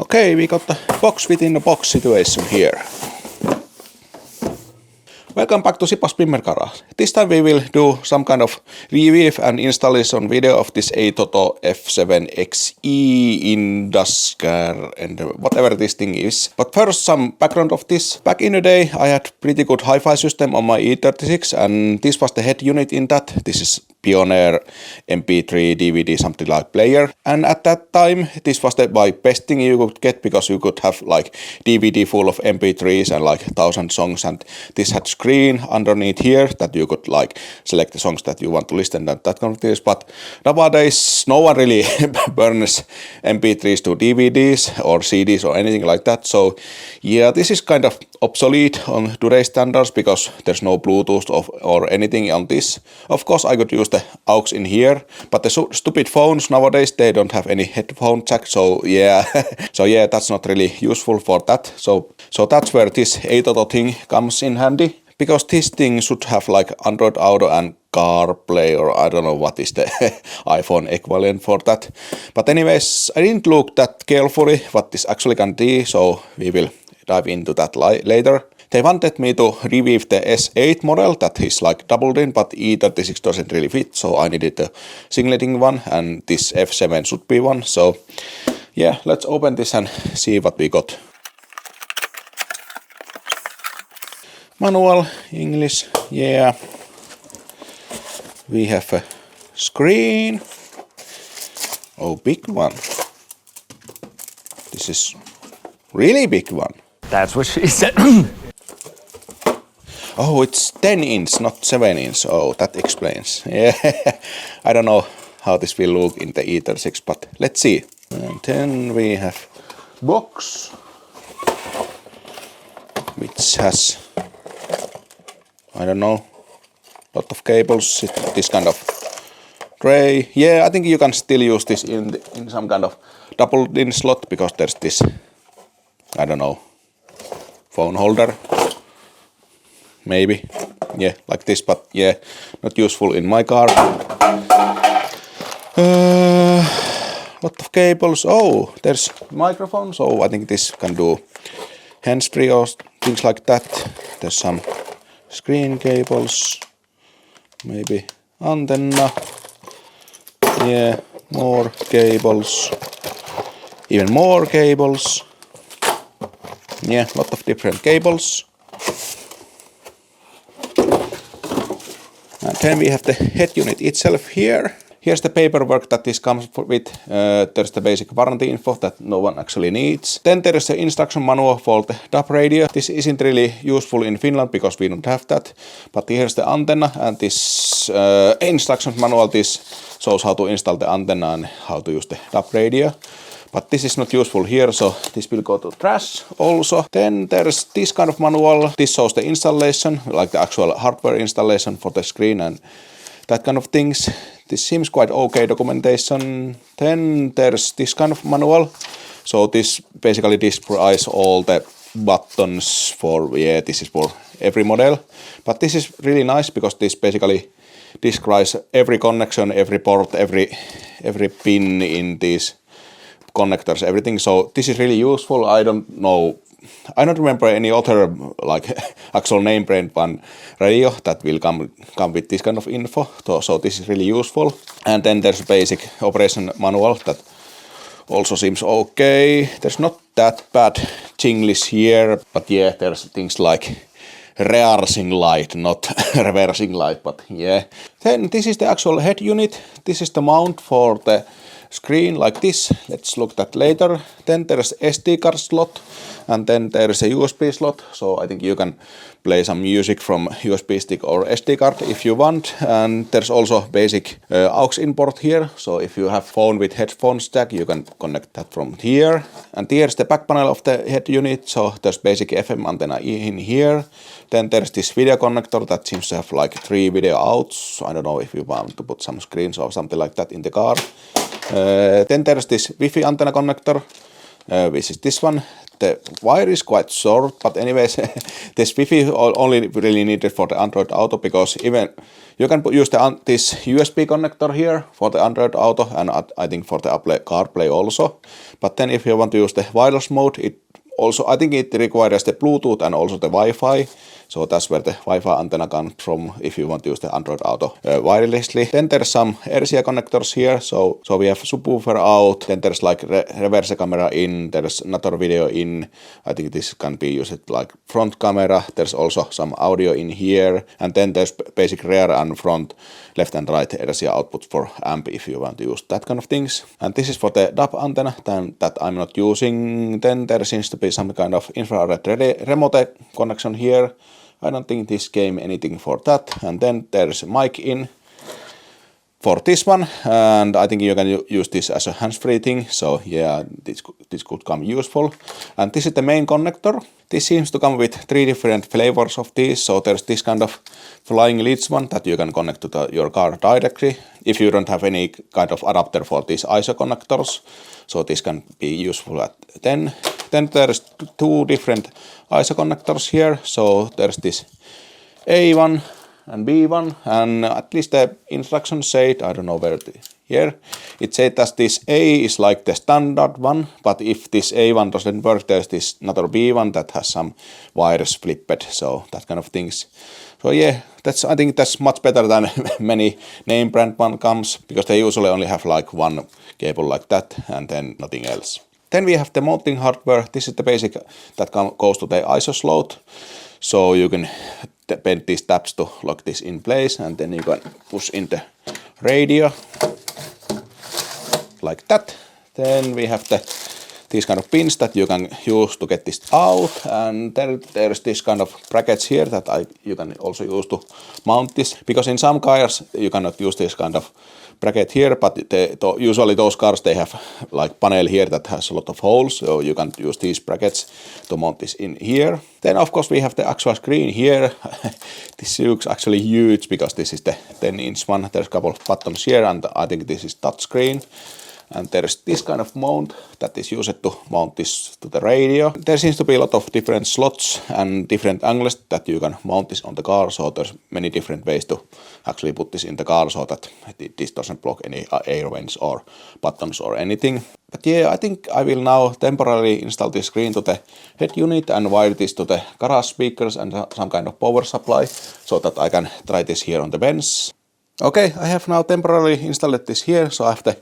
Okay, we got the box within the box situation here. Welcome back to Sipas Pimmer Garage. This time we will do some kind of review and installation video of this ATOTO F7XE Indusker and whatever this thing is. But first some background of this. Back in the day I had pretty good hi-fi system on my E36 and this was the head unit in that. This is Pioneer MP3 DVD something like player, and at that time this was the best thing you could get because you could have like DVD full of MP3s and like 1,000 songs, and this had screen underneath here that you could like select the songs that you want to listen and that kind of things. But nowadays no one really burns MP3s to DVDs or CDs or anything like that, so yeah, this is kind of obsolete on today's standards because there's no Bluetooth or anything on this. Of course I could use the aux in here, but the stupid phones nowadays, they don't have any headphone jack, so yeah so yeah, that's not really useful for that. So that's where this ATOTO thing comes in handy, because this thing should have like Android Auto and CarPlay, or I don't know what is the iPhone equivalent for that. But anyways, I didn't look that carefully what this actually can do, so we will dive into that later. They wanted me to review the S8 model that is like doubled in, but E36 doesn't really fit, so I needed a singleting one, and this F7 should be one. So yeah, let's open this and see what we got. Manual, English, yeah. We have a screen. Oh, big one. This is really big one. That's what she said. Oh, it's 10 inch, not 7 inch. Oh, that explains. Yeah, I don't know how this will look in the E36, but let's see. And then we have box, which has, I don't know, lot of cables. This kind of tray. Yeah, I think you can still use this in some kind of double-in slot because there's this, I don't know, phone holder. Maybe, yeah, like this, but yeah, not useful in my car. Lot of cables. Oh, there's microphone, so I think this can do hands-free or things like that. There's some screen cables, maybe antenna. Yeah, more cables, even more cables. Yeah, lot of different cables. And then we have the head unit itself here. Here's the paperwork that this comes with. There's the basic warranty info that no one actually needs. Then there is the instruction manual for the DAB radio. This isn't really useful in Finland because we don't have that. But here's the antenna, and this instruction manual, this shows how to install the antenna and how to use the DAB radio. But this is not useful here, so this will go to trash also. Then there's this kind of manual. This shows the installation, like the actual hardware installation for the screen and that kind of things. This seems quite okay documentation. Then there's this kind of manual. So this basically describes all the buttons for, yeah, this is for every model. But this is really nice because this basically describes every connection, every port, every pin in these connectors, everything. So this is really useful. I don't remember any other like actual name brand one radio that will come with this kind of info. So this is really useful. And then there's a basic operation manual that also seems okay. There's not that bad English here, but yeah, there's things like reversing light, not reversing light, but yeah. Then this is the actual head unit. This is the mount for the screen like this. Let's look at that later. Then there's SD card slot, and then there's a USB slot, so I think you can play some music from USB stick or SD card if you want. And there's also basic aux import here, so if you have phone with headphones jack, you can connect that from here. And here's the back panel of the head unit, so there's basic FM antenna in here. Then there's this video connector that seems to have like 3 video outs. I don't know if you want to put some screens or something like that in the car. Then there's this Wi-Fi antenna connector, which is this one. the wire is quite short, but anyways, this Wi-Fi only really needed for the Android Auto, because even you can use this USB connector here for the Android Auto, and I think for the Apple CarPlay also. But then if you want to use the wireless mode, I think it requires the Bluetooth and also the Wi-Fi. So that's where the Wi-Fi antenna comes from if you want to use the Android Auto wirelessly. Then there's some RCA connectors here. So we have subwoofer out. Then there's like reverse camera in. There's another video in. I think this can be used like front camera. There's also some audio in here. And then there's basic rear and front, left and right RCA output for amp if you want to use that kind of things. And this is for the DAB antenna that I'm not using. Then there seems to be some kind of infrared remote connection here. I don't think this came anything for that. And then there's a mic in for this one, and I think you can use this as a hands-free thing. So yeah, this could come useful. And this is the main connector. This seems to come with 3 different flavors of these. So there's this kind of flying leads one that you can connect to your car directly if you don't have any kind of adapter for these ISO connectors. So this can be useful. Then there's 2 different ISO connectors here. So there's this A1 and B1, and at least the instructions say it, I don't know where here, it said that this A is like the standard one, but if this A1 doesn't work, there's this another B1 that has some wires flipped, so that kind of things. So yeah, I think that's much better than many name brand one comes, because they usually only have like one cable like that and then nothing else. Then we have the mounting hardware. This is the basic that goes to the ISO slot. So you can bend these tabs to lock this in place, and then you can push in the radio like that. Then we have these kind of pins that you can use to get this out, and there's this kind of brackets here that you can also use to mount this, because in some cars you cannot use this kind of bracket here, but usually those cars, they have like panel here that has a lot of holes, so you can use these brackets to mount this in here. Then of course we have the actual screen here. This looks actually huge because this is the 10-inch one. There's a couple of buttons here, and I think this is touch screen. And there's this kind of mount that is used to mount this to the radio. There seems to be a lot of different slots and different angles that you can mount this on the car. So there's many different ways to actually put this in the car so that this doesn't block any air vents or buttons or anything. But yeah, I think I will now temporarily install this screen to the head unit and wire this to the garage speakers and some kind of power supply so that I can try this here on the bench. Okay, I have now temporarily installed this here, so I have the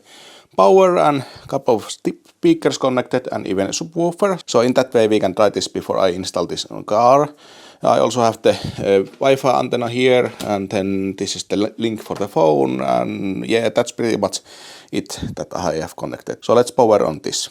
power and a couple of speakers connected and even a subwoofer. So in that way we can try this before I install this on car. I also have the Wi-Fi antenna here, and then this is the link for the phone, and yeah, that's pretty much it that I have connected. So let's power on this.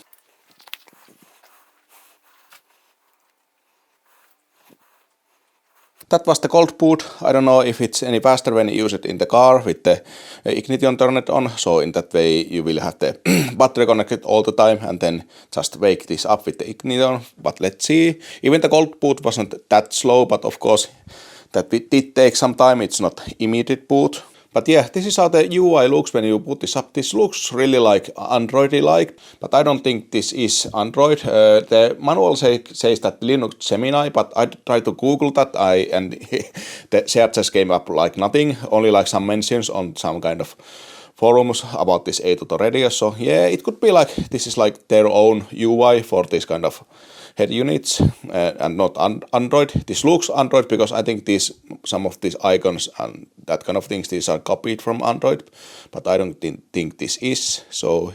That was the cold boot. I don't know if it's any faster when you use it in the car with the ignition turned on. So in that way you will have the battery connected all the time and then just wake this up with the ignition. But let's see. Even the cold boot wasn't that slow, but of course that did take some time. It's not immediate boot. But yeah, this is how the UI looks when you put this up. This looks really like Android-like, but I don't think this is Android. The manual says that Linux Gemini, but I tried to Google that, and the search just came up like nothing, only like some mentions on some kind of forums about this A2 radio. So yeah, it could be like this is like their own UI for this kind of head units and not Android. This looks Android because I think some of these icons and that kind of things, these are copied from Android, but I don't think this is. So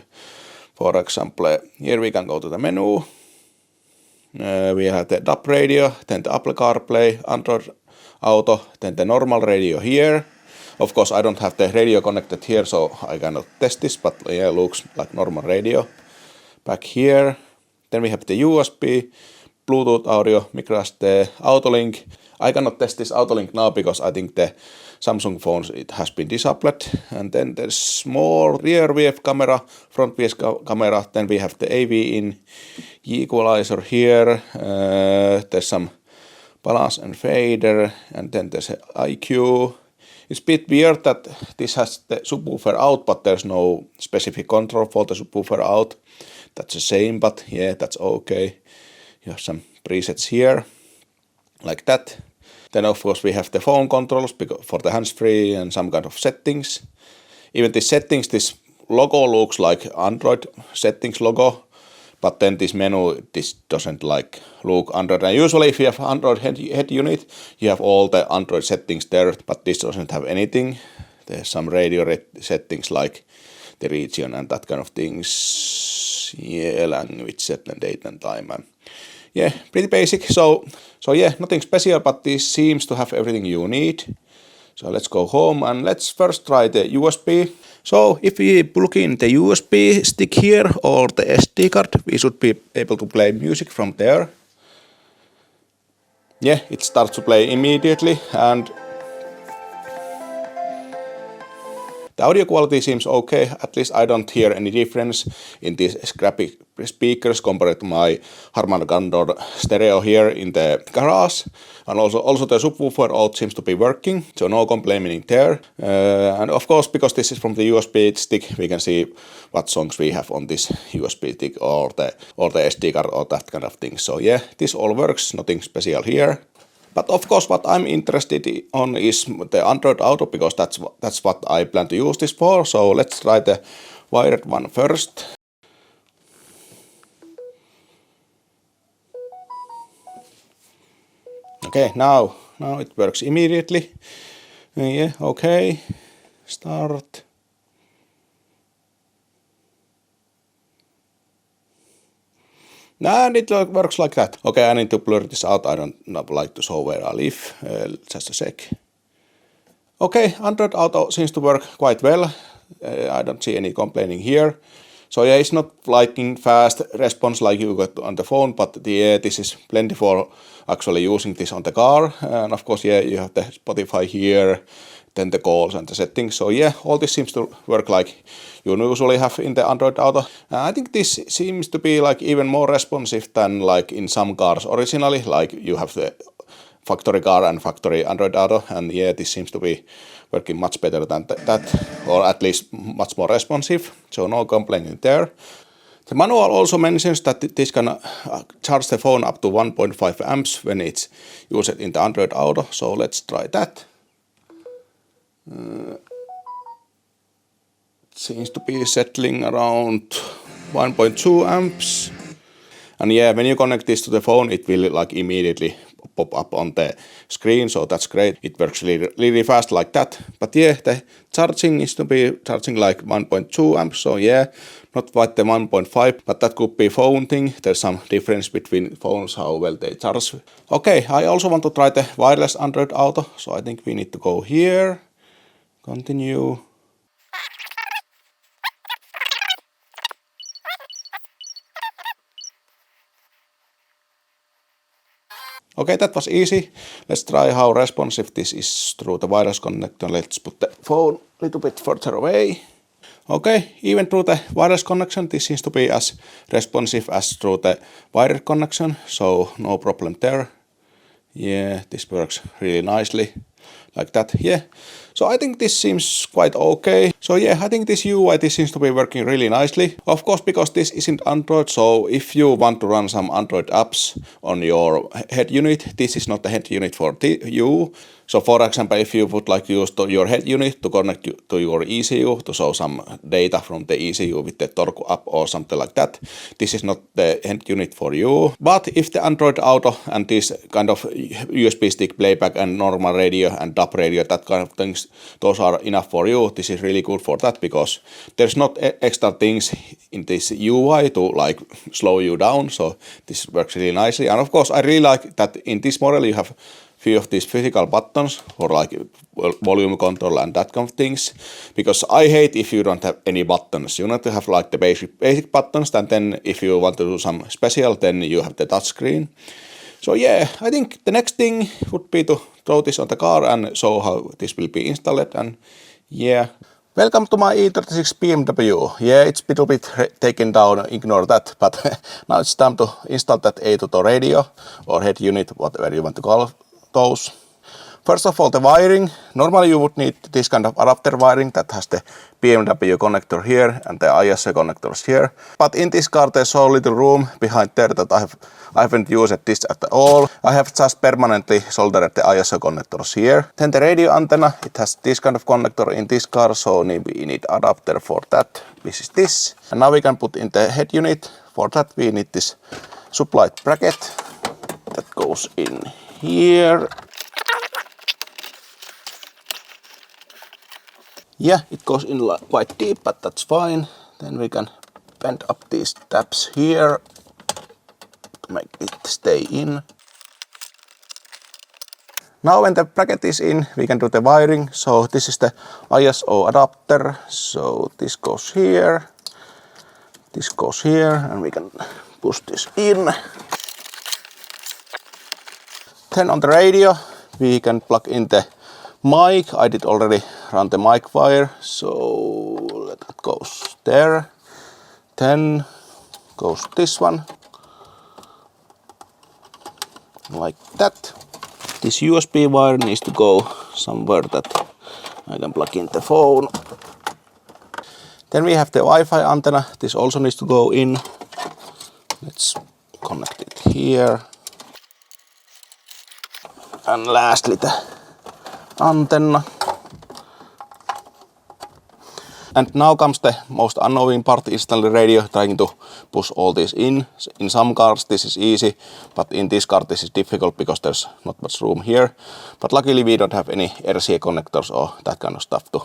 for example, here we can go to the menu. We have the DAB radio, then the Apple CarPlay, Android Auto, then the normal radio here. Of course, I don't have the radio connected here, so I cannot test this, but yeah, it looks like normal radio. Back here. Then we have the USB, Bluetooth audio, microSD, Autolink. I cannot test this Autolink now because I think the Samsung phones, it has been disabled. And then there's more rear VF camera, front VF camera. Then we have the AV in, equalizer here. There's some balance and fader, and then there's IQ. It's a bit weird that this has the subwoofer out, but there's no specific control for the subwoofer out. That's the same, but yeah, that's okay. You have some presets here, like that. Then of course we have the phone controls for the hands-free and some kind of settings. Even these settings, this logo looks like Android settings logo, but then this menu, this doesn't like look Android. And usually if you have Android head unit, you have all the Android settings there, but this doesn't have anything. There's some radio settings like the region and that kind of things. Yeah, language set and date and time. And yeah, pretty basic. So yeah, nothing special, but this seems to have everything you need. So let's go home and let's first try the USB. So if we plug in the USB stick here or the SD card, we should be able to play music from there. Yeah, it starts to play immediately and the audio quality seems okay, at least I don't hear any difference in these scrappy speakers compared to my Harman Kardon stereo here in the garage. And also the subwoofer all seems to be working, so no complaining there. And of course, because this is from the USB stick, we can see what songs we have on this USB stick or the SD card or that kind of thing. So yeah, this all works, nothing special here. But of course, what I'm interested on is the Android Auto, because that's what I plan to use this for. So let's try the wired one first. Okay, now it works immediately. Yeah, okay. Start. And it works like that. Okay, I need to blur this out. I don't like to show where I live. Just a sec. Okay, Android Auto seems to work quite well. I don't see any complaining here. So yeah, it's not lightning fast response like you got on the phone, but yeah, this is plenty for actually using this on the car. And of course, yeah, you have the Spotify here, then the calls and the settings. So yeah, all this seems to work like you usually have in the Android Auto. I think this seems to be like even more responsive than like in some cars originally, like you have the factory car and factory Android Auto, and yeah, this seems to be working much better than that, or at least much more responsive, so no complaining there. The manual also mentions that this can charge the phone up to 1.5 amps when it's used in the Android Auto, so let's try that. It seems to be settling around 1.2 amps. And yeah, when you connect this to the phone, it will like immediately pop up on the screen, so that's great. It works really fast like that. But yeah, the charging is to be charging like 1.2 amps, so yeah, not quite the 1.5, but that could be phone thing. There's some difference between phones, how well they charge. Okay, I also want to try the wireless Android Auto, so I think we need to go here, continue. Okay, that was easy. Let's try how responsive this is through the wireless connection. Let's put the phone a little bit further away. Okay, even through the wireless connection, this seems to be as responsive as through the wired connection, so no problem there. Yeah, this works really nicely, like that, yeah. So I think this seems quite okay. So yeah, I think this UI, this seems to be working really nicely. Of course, because this isn't Android, so if you want to run some Android apps on your head unit, this is not the head unit for you. So for example, if you would like to use your head unit to connect to your ECU to show some data from the ECU with the Torque app or something like that, this is not the head unit for you. But if the Android Auto and this kind of USB stick playback and normal radio and DAB radio, that kind of things, those are enough for you. This is really good for that because there's not extra things in this UI to like slow you down. So this works really nicely. And of course, I really like that in this model you have few of these physical buttons for like volume control and that kind of things, because I hate if you don't have any buttons. You need to have like the basic buttons, and then if you want to do some special, then you have the touch screen. So yeah, I think the next thing would be to throw this on the car and show how this will be installed. And yeah, welcome to my E36 BMW. Yeah, it's a little bit taken down, ignore that, but now it's time to install that A2 radio or head unit, whatever you want to call those. First of all, the wiring. Normally you would need this kind of adapter wiring that has the BMW connector here and the ISO connectors here. But in this car there's so little room behind there that I haven't used this at all. I have just permanently soldered the ISO connectors here. Then the radio antenna, it has this kind of connector in this car, so we need adapter for that. This is this. And now we can put in the head unit. For that we need this supplied bracket that goes in here. Yeah, it goes in quite deep, but that's fine. Then we can bend up these tabs here to make it stay in. Now when the bracket is in, we can do the wiring. So this is the ISO adapter. So this goes here. This goes here, and we can push this in. Then on the radio, we can plug in the mic. I did already run the mic wire, so that goes there. Then goes this one, like that. This USB wire needs to go somewhere that I can plug in the phone. Then we have the Wi-Fi antenna. This also needs to go in. Let's connect it here. And lastly the antenna. And now comes the most annoying part, installing the radio, trying to push all this in. In some cars this is easy, but in this car this is difficult because there's not much room here. But luckily we don't have any RCA connectors or that kind of stuff to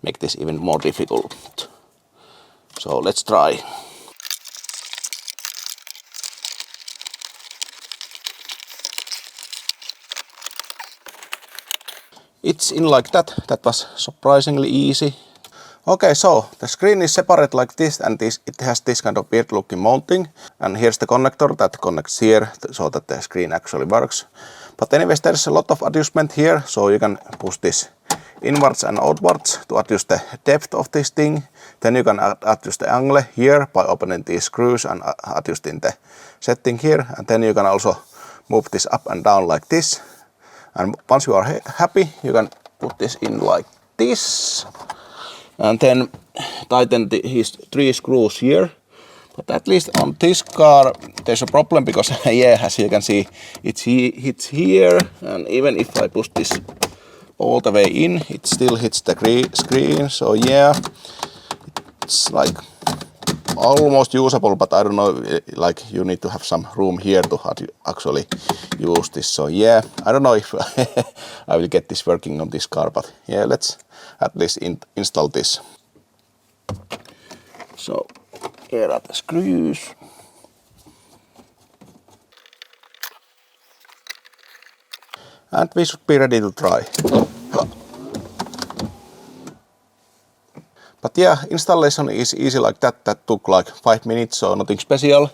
make this even more difficult. So let's try. It's in like that. That was surprisingly easy. Okay, so the screen is separate like this, and it has this kind of weird looking mounting. And here's the connector that connects here so that the screen actually works. But anyways, there's a lot of adjustment here, so you can push this inwards and outwards to adjust the depth of this thing. Then you can adjust the angle here by opening these screws and adjusting the setting here. And then you can also move this up and down like this. And once you are happy, you can put this in like this. And then tighten these 3 screws here. But at least on this car, there's a problem because, yeah, as you can see, it hits here. And even if I push this all the way in, it still hits the screen. So yeah, it's like almost usable, but I don't know, like you need to have some room here to actually use this. So yeah, I don't know if I will get this working on this car, but yeah, let's at least install this. So here are the screws. And we should be ready to try. But yeah, installation is easy like that. That took like 5 minutes, so nothing special.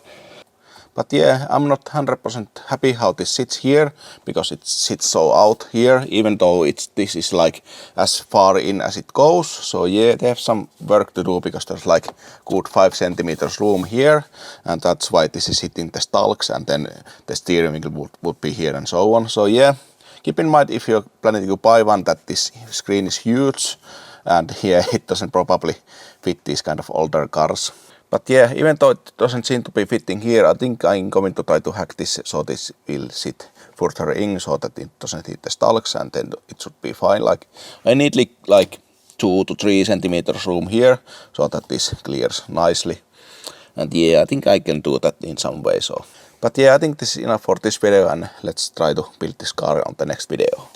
But yeah, I'm not 100% happy how this sits here, because it sits so out here, even though this is like as far in as it goes. So yeah, they have some work to do, because there's like good 5 centimeters room here, and that's why this is hitting the stalks, and then the steering wheel would be here and so on. So yeah, keep in mind if you're planning to buy one that this screen is huge, and yeah, it doesn't probably fit these kind of older cars. But yeah, even though it doesn't seem to be fitting here, I think I'm going to try to hack this so this will sit further in so that it doesn't hit the stalks, and then it should be fine. Like I need like 2 to 3 centimeters room here so that this clears nicely. And yeah, I think I can do that in some way. So, but yeah, I think this is enough for this video, and let's try to build this car on the next video.